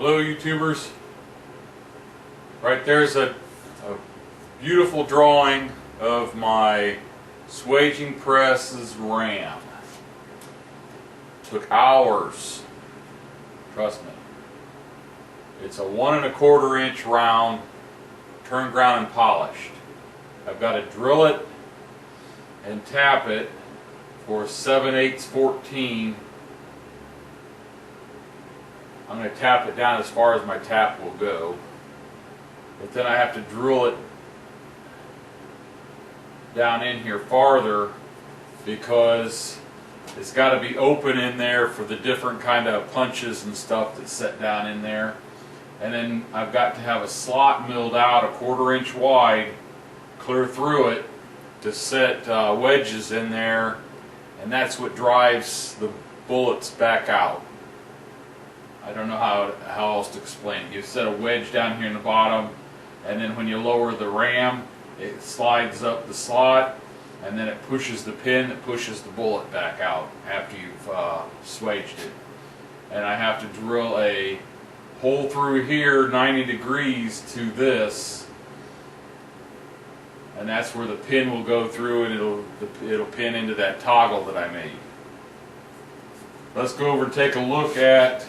Hello YouTubers. Right there's a beautiful drawing of my swaging press's ram. Took hours. Trust me. It's a 1 1/4 inch round, turned, ground, and polished. I've got to drill it and tap it for 7/8 14. I'm going to tap it down as far as my tap will go, but then I have to drill it down in here farther because it's got to be open in there for the different kind of punches and stuff that's set down in there. And then I've got to have a slot milled out 1/4 inch wide clear through it to set wedges in there, and that's what drives the bullets back out. I don't know how else to explain it. You set a wedge down here in the bottom, and then when you lower the ram, it slides up the slot, and then it pushes the pin that pushes the bullet back out after you've swaged it. And I have to drill a hole through here 90 degrees to this, and that's where the pin will go through, and it'll pin into that toggle that I made. Let's go over and take a look at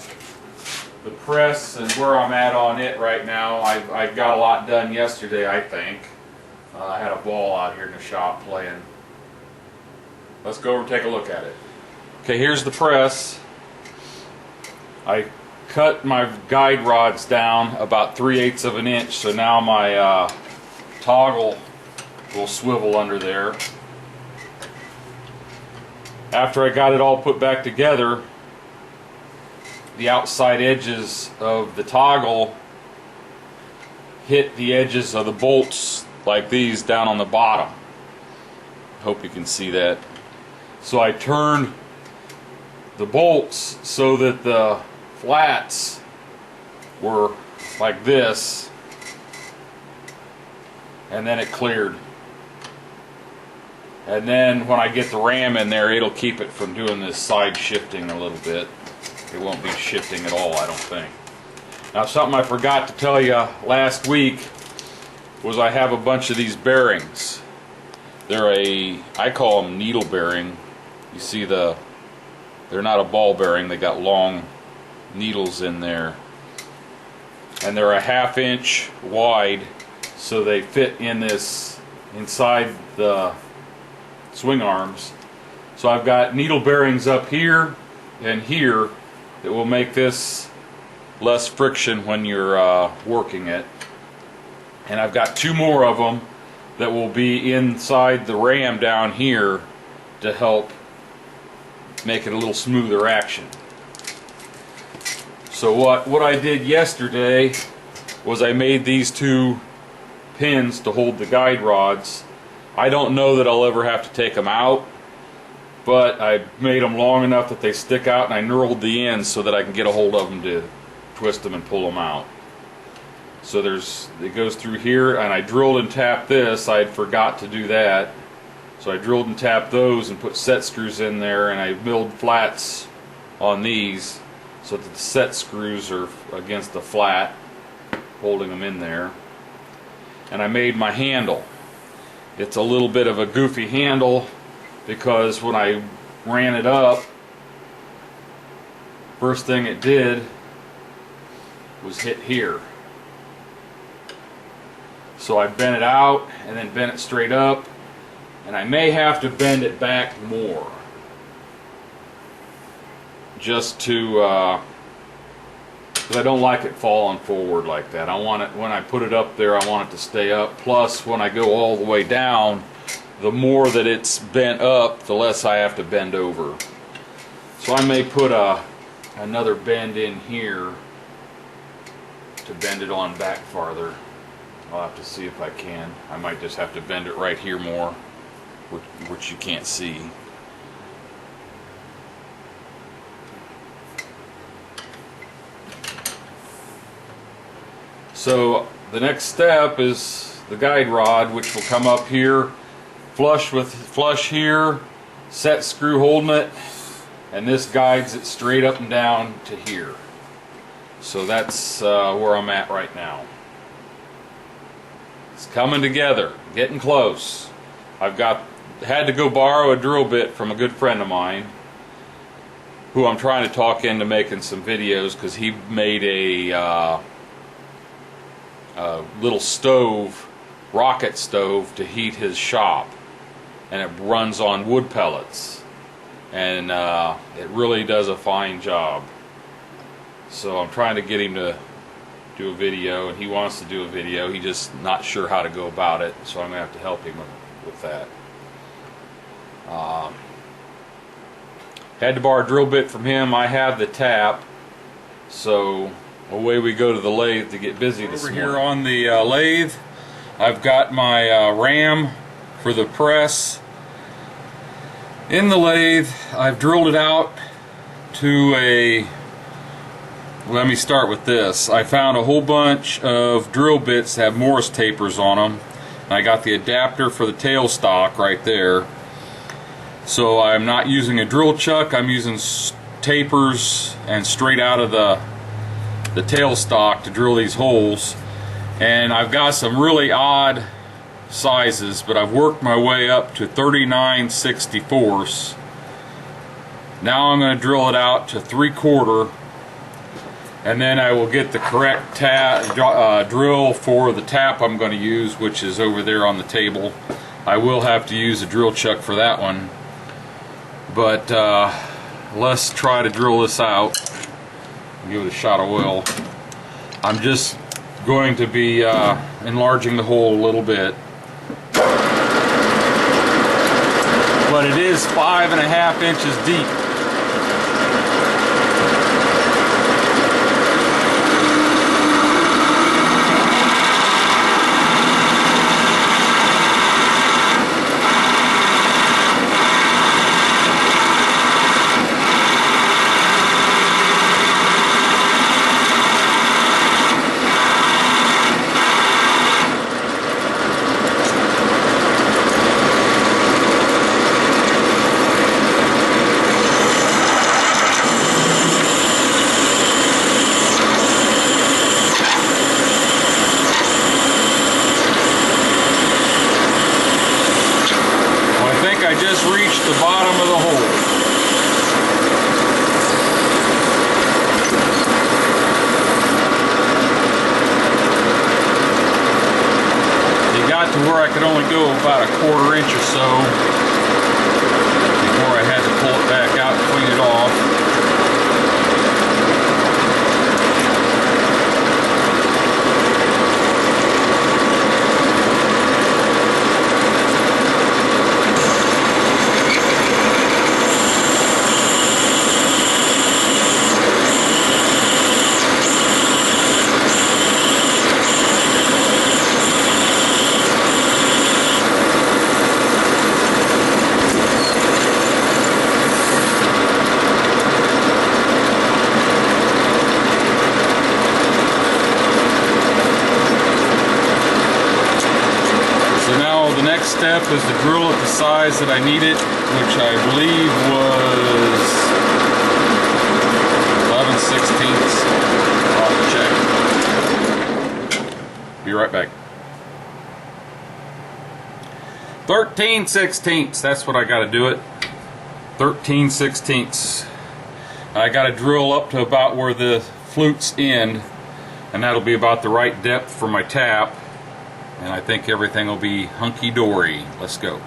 the press and where I'm at on it right now. I got a lot done yesterday, I think. I had a ball out here in the shop playing. Let's go over and take a look at it. Okay, here's the press. I cut my guide rods down about 3/8 of an inch, so now my toggle will swivel under there. After I got it all put back together, the outside edges of the toggle hit the edges of the bolts like these down on the bottom. Hope you can see that. So I turned the bolts so that the flats were like this, and then it cleared. And then when I get the ram in there, it'll keep it from doing this side shifting a little bit. It won't be shifting at all, I don't think. Now, something I forgot to tell you last week was I have a bunch of these bearings. They're I call them needle bearing. You see they're not a ball bearing, they got long needles in there. And they're a 1/2 inch wide, so they fit in this inside the swing arms. So I've got needle bearings up here and here that will make this less friction when you're working it. And I've got 2 more of them that will be inside the ram down here to help make it a little smoother action. So what I did yesterday was I made these 2 pins to hold the guide rods. I don't know that I'll ever have to take them out, but I made them long enough that they stick out, and I knurled the ends so that I can get a hold of them to twist them and pull them out. So it goes through here, and I drilled and tapped this. I had forgot to do that. So I drilled and tapped those and put set screws in there, and I milled flats on these so that the set screws are against the flat, holding them in there. And I made my handle. It's a little bit of a goofy handle because when I ran it up, first thing it did was hit here. So I bent it out and then bent it straight up, and I may have to bend it back more just to because I don't like it falling forward like that. I want it, when I put it up there, I want it to stay up. Plus, when I go all the way down, the more that it's bent up, the less I have to bend over. So I may put another bend in here to bend it on back farther. I'll have to see if I can. I might just have to bend it right here more, which you can't see. So the next step is the guide rod, which will come up here, flush here, set screw holding it, and this guides it straight up and down to here. So that's where I'm at right now. It's coming together, getting close. Had to go borrow a drill bit from a good friend of mine, who I'm trying to talk into making some videos, because he made a little stove, rocket stove, to heat his shop, and it runs on wood pellets, and it really does a fine job. So I'm trying to get him to do a video, and he wants to do a video. He's just not sure how to go about it, so I'm gonna have to help him with that. Had to borrow a drill bit from him. I have the tap, so away we go to the lathe to get busy this morning. Over here on the lathe, I've got my ram for the press in the lathe. I've drilled it out to a, let me start with this. I found a whole bunch of drill bits that have Morris tapers on them, and I got the adapter for the tailstock right there. So I'm not using a drill chuck, I'm using tapers and straight out of the tailstock to drill these holes. And I've got some really odd sizes, but I've worked my way up to 39/64. Now I'm going to drill it out to 3/4, and then I will get the correct drill for the tap I'm going to use, which is over there on the table. I will have to use a drill chuck for that one. But let's try to drill this out. Give it a shot of oil. I'm just going to be enlarging the hole a little bit. But it is 5.5 inches deep. I just reached the bottom of the hole. It got to where I could only go about 1/4 inch or so before I had to pull it back out and clean it off. The next step is to drill it the size that I need it, which I believe was 11/16. I'll check. Be right back. 13/16. That's what I got to do it. 13/16. I got to drill up to about where the flutes end, and that'll be about the right depth for my tap. And I think everything will be hunky-dory. Let's go.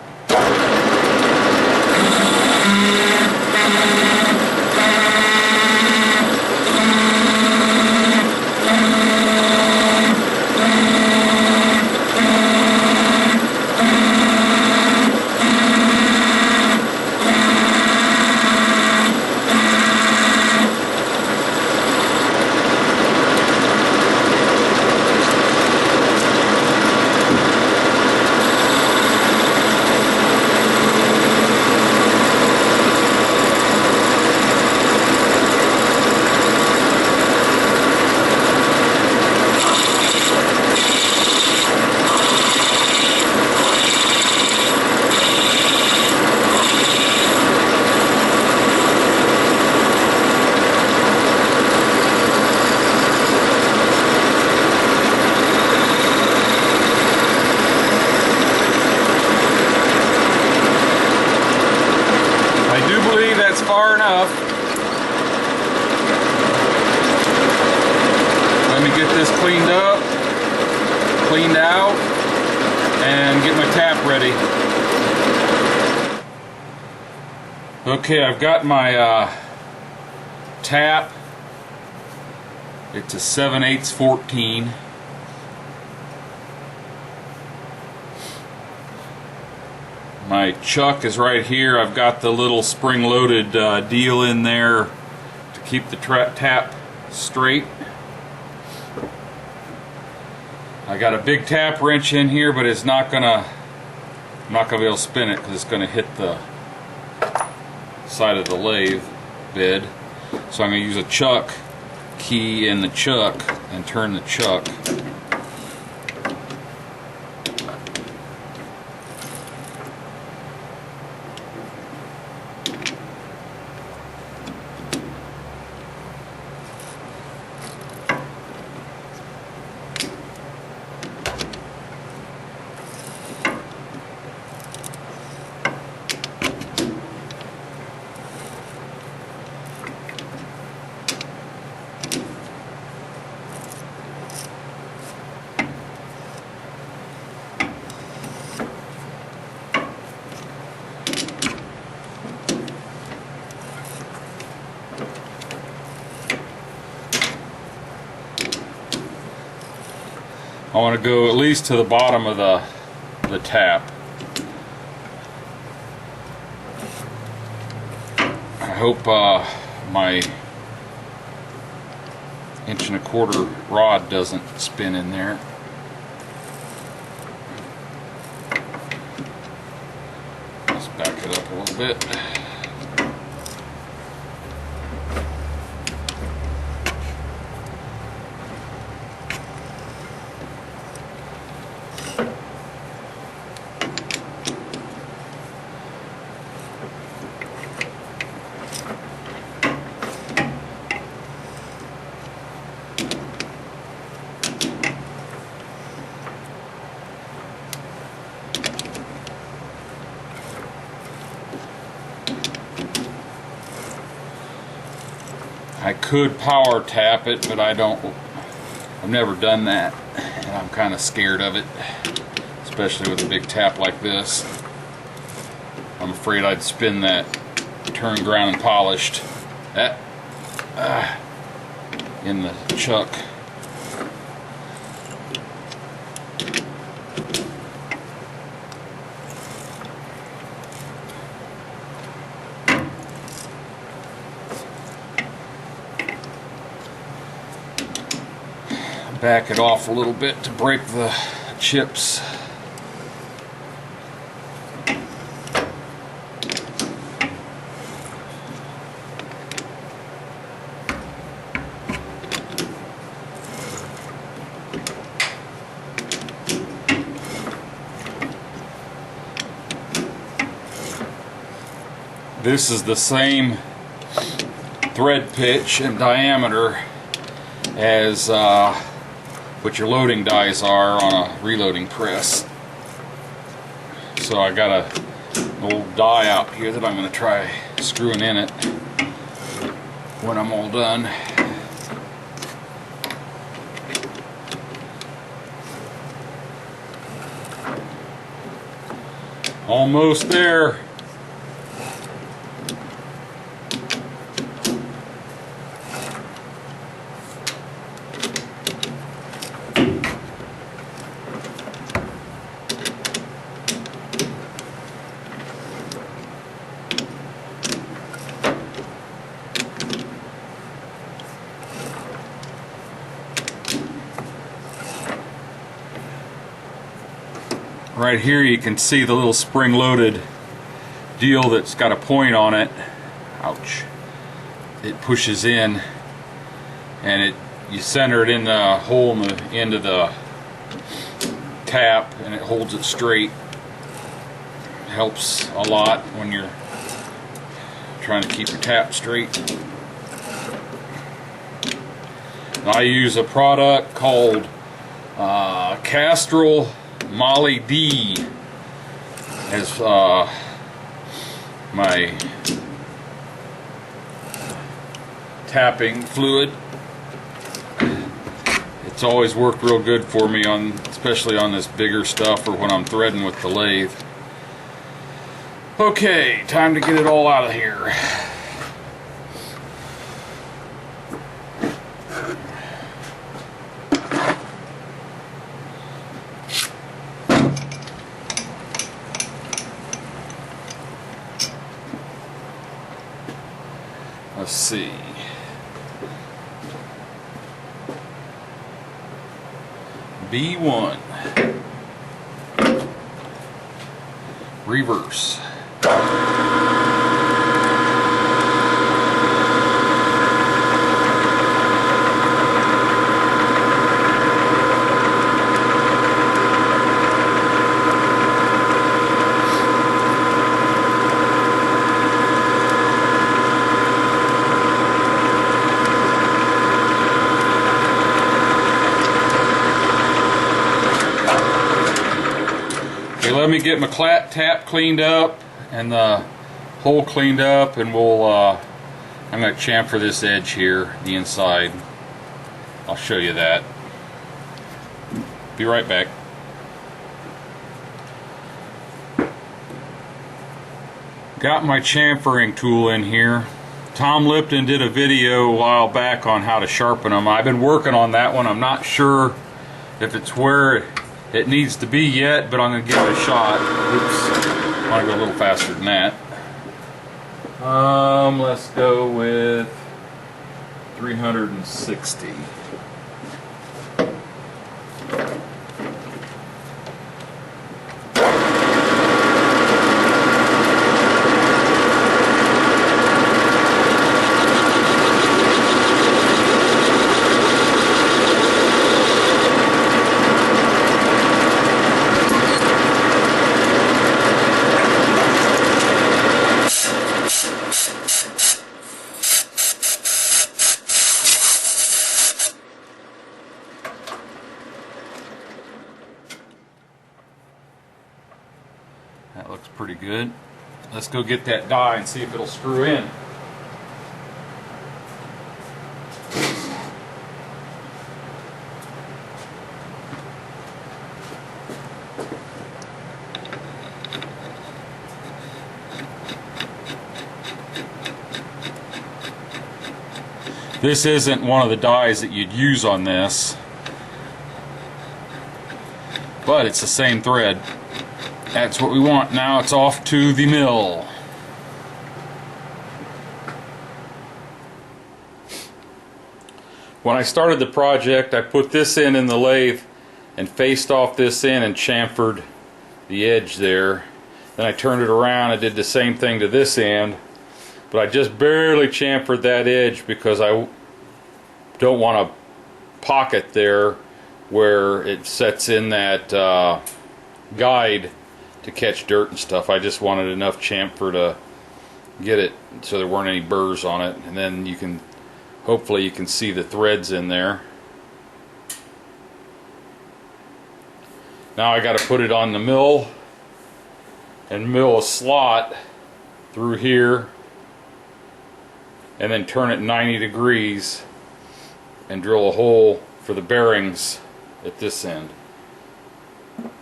me get this cleaned up, cleaned out, and get my tap ready. Okay, I've got my tap. It's a 7/8 14. My chuck is right here. I've got the little spring-loaded deal in there to keep the tap straight. I got a big tap wrench in here, but it's I'm not gonna be able to spin it because it's gonna hit the side of the lathe bed. So I'm gonna use a chuck key in the chuck and turn the chuck. I want to go at least to the bottom of the tap. I hope my 1¼ inch rod doesn't spin in there. Let's back it up a little bit. I could power tap it, but I've never done that, and I'm kind of scared of it, especially with a big tap like this. I'm afraid I'd spin that turn ground and polished in the chuck. Back it off a little bit to break the chips. This is the same thread pitch and diameter as what your loading dies are on a reloading press. So I got an old die out here that I'm going to try screwing in it when I'm all done. Almost there. Right here you can see the little spring-loaded deal that's got a point on it. Ouch. It pushes in, and you center it in the hole in the end of the tap, and it holds it straight. It helps a lot when you're trying to keep your tap straight. And I use a product called Castrol Molly D as my tapping fluid, It's always worked real good for me, especially on this bigger stuff or when I'm threading with the lathe. Okay, time to get it all out of here. Let's see. B1. Reverse. Let me get my tap cleaned up and the hole cleaned up, and I'm going to chamfer this edge here, the inside. I'll show you that. Be right back. Got my chamfering tool in here. Tom Lipton did a video a while back on how to sharpen them. I've been working on that one. I'm not sure if it's where it needs to be yet, but I'm going to give it a shot. Oops, I want to go a little faster than that. Let's go with 360. That looks pretty good. Let's go get that die and see if it'll screw in. This isn't one of the dies that you'd use on this, but it's the same thread. That's what we want. Now it's off to the mill. When I started the project, I put this in the lathe and faced off this in and chamfered the edge there. Then I turned it around and did the same thing to this end, but I just barely chamfered that edge because I don't want a pocket there where it sets in that guide to catch dirt and stuff. I just wanted enough chamfer to get it so there weren't any burrs on it, and then you can hopefully you can see the threads in there. Now I got to put it on the mill and mill a slot through here and then turn it 90 degrees and drill a hole for the bearings at this end.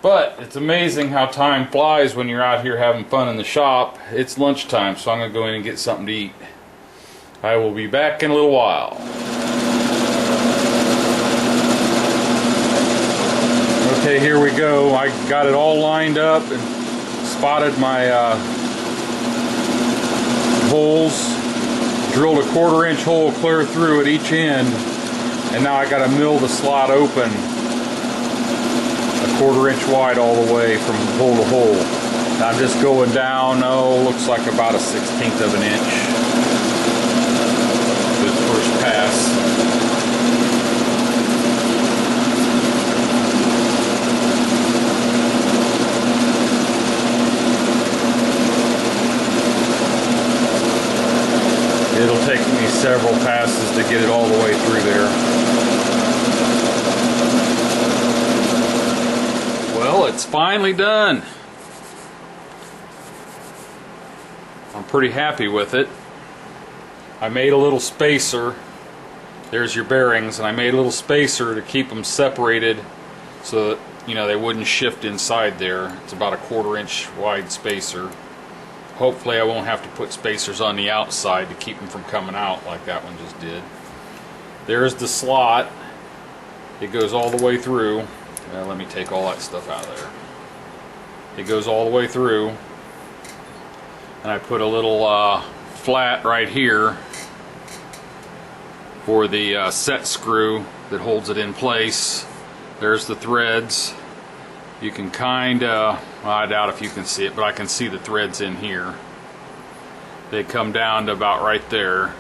But it's amazing how time flies when you're out here having fun in the shop. It's lunchtime, so I'm going to go in and get something to eat. I will be back in a little while. Okay, here we go. I got it all lined up and spotted my holes. Drilled a 1/4 inch hole clear through at each end, and now I got to mill the slot open 1/4 inch wide all the way from hole to hole. Now I'm just going down, looks like about a 1/16 of an inch. This first pass. It'll take me several passes to get it all the way through there. Well, it's finally done. I'm pretty happy with it. I made a little spacer there's your bearings, and I made a little spacer to keep them separated so that, you know, they wouldn't shift inside there. It's about a 1/4 inch wide spacer. Hopefully I won't have to put spacers on the outside to keep them from coming out like that one just did. There's the slot. It goes all the way through. Let me take all that stuff out of there. It goes all the way through, and I put a little flat right here for the set screw that holds it in place. There's the threads. You can well, I doubt if you can see it, but I can see the threads in here. They come down to about right there.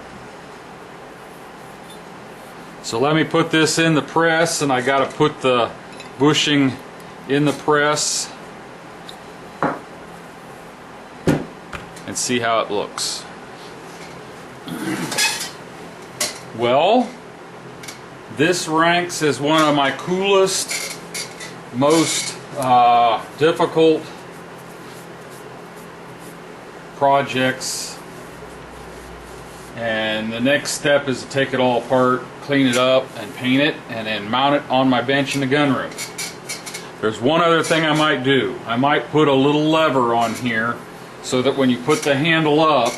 So let me put this in the press, and I got to put the bushing in the press and see how it looks. Well, this ranks as one of my coolest, most difficult projects, and the next step is to take it all apart, clean it up, and paint it, and then mount it on my bench in the gun room. There's one other thing I might do. I might put a little lever on here so that when you put the handle up,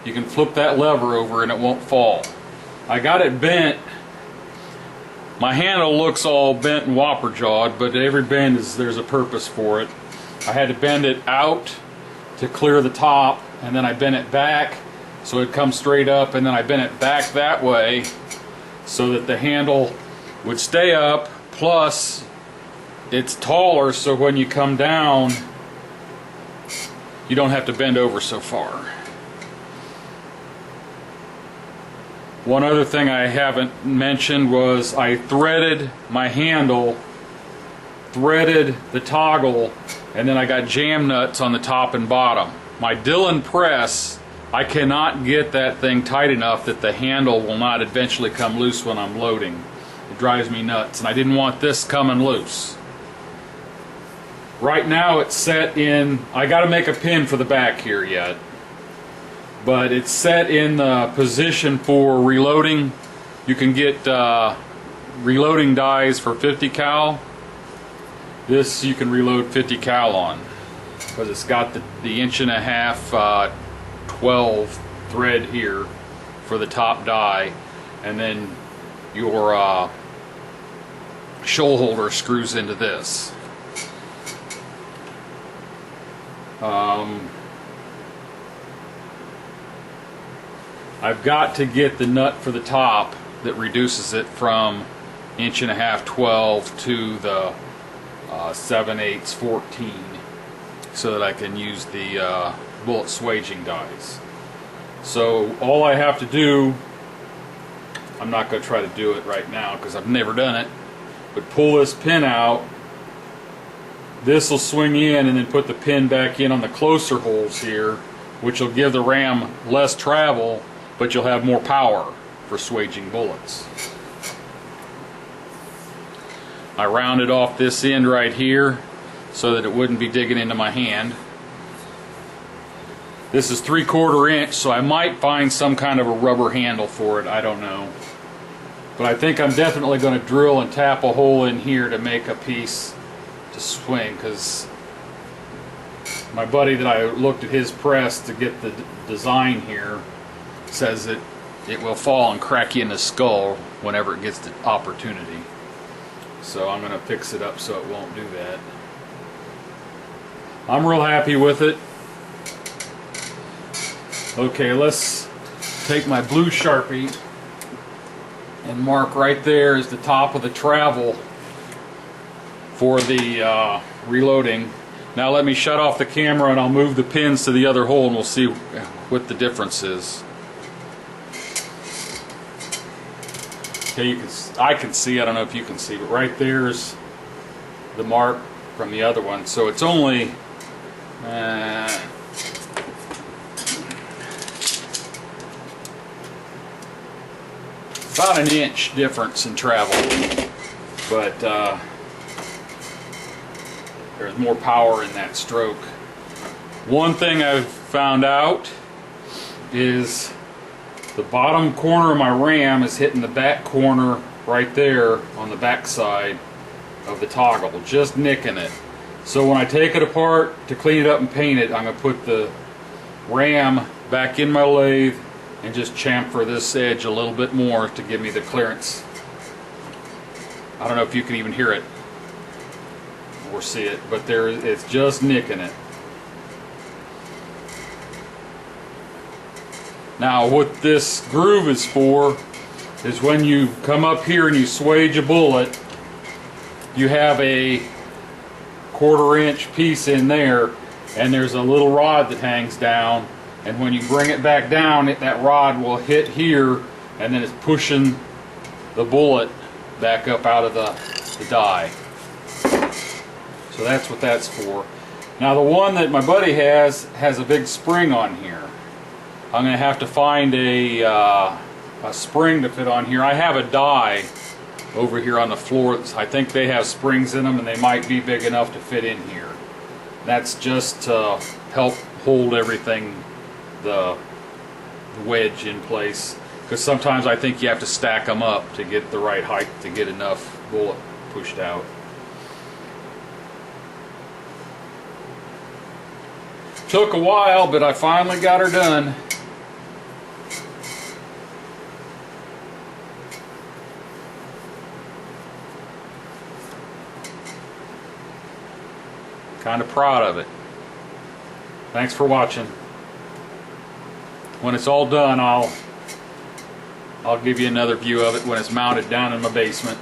you can flip that lever over and it won't fall. I got it bent. My handle looks all bent and whopper jawed, but every bend there's a purpose for it. I had to bend it out to clear the top, and then I bent it back so it comes straight up, and then I bent it back that way so that the handle would stay up, plus it's taller, so when you come down you don't have to bend over so far. One other thing I haven't mentioned was I threaded my handle, threaded the toggle, and then I got jam nuts on the top and bottom. My Dillon press, I cannot get that thing tight enough that the handle will not eventually come loose when I'm loading. It drives me nuts, and I didn't want this coming loose. Right now it's set in, I got to make a pin for the back here yet, but it's set in the position for reloading. You can get reloading dies for 50 cal. This you can reload 50 cal on, because it's got the 1.5" 12 thread here for the top die, and then your shoal holder screws into this. I've got to get the nut for the top that reduces it from 1.5" 12 to the 7/8 14, so that I can use the bullet swaging dies. So all I have to do, I'm not going to try to do it right now because I've never done it, but pull this pin out. This will swing in, and then put the pin back in on the closer holes here, which will give the ram less travel, but you'll have more power for swaging bullets. I rounded off this end right here so that it wouldn't be digging into my hand. This is 3/4 inch, so I might find some kind of a rubber handle for it, I don't know. But I think I'm definitely going to drill and tap a hole in here to make a piece to swing, because my buddy that I looked at his press to get the design here says that it will fall and crack you in the skull whenever it gets the opportunity. So I'm going to fix it up so it won't do that. I'm real happy with it. Okay, let's take my blue Sharpie and mark right there is the top of the travel for the reloading. Now let me shut off the camera and I'll move the pins to the other hole, and we'll see what the difference is. Okay, I can see, I don't know if you can see, but right there's the mark from the other one. So it's only about 1 inch difference in travel, but there's more power in that stroke. One thing I've found out is the bottom corner of my ram is hitting the back corner right there on the back side of the toggle, just nicking it. So when I take it apart to clean it up and paint it, I'm going to put the ram back in my lathe and just chamfer this edge a little bit more to give me the clearance. I don't know if you can even hear it or see it, but there it's just nicking it. Now what this groove is for is when you come up here and you swage a bullet, you have a 1/4 inch piece in there, and there's a little rod that hangs down, and when you bring it back down, that rod will hit here, and then it's pushing the bullet back up out of the die. So that's what that's for. Now the one that my buddy has a big spring on here. I'm going to have to find a spring to fit on here. I have a die over here on the floor. I think they have springs in them, and they might be big enough to fit in here. That's just to help hold everything, the wedge in place, because sometimes I think you have to stack them up to get the right height to get enough bullet pushed out. Took a while, but I finally got her done. Kind of proud of it. Thanks for watching. When it's all done, I'll give you another view of it when it's mounted down in my basement.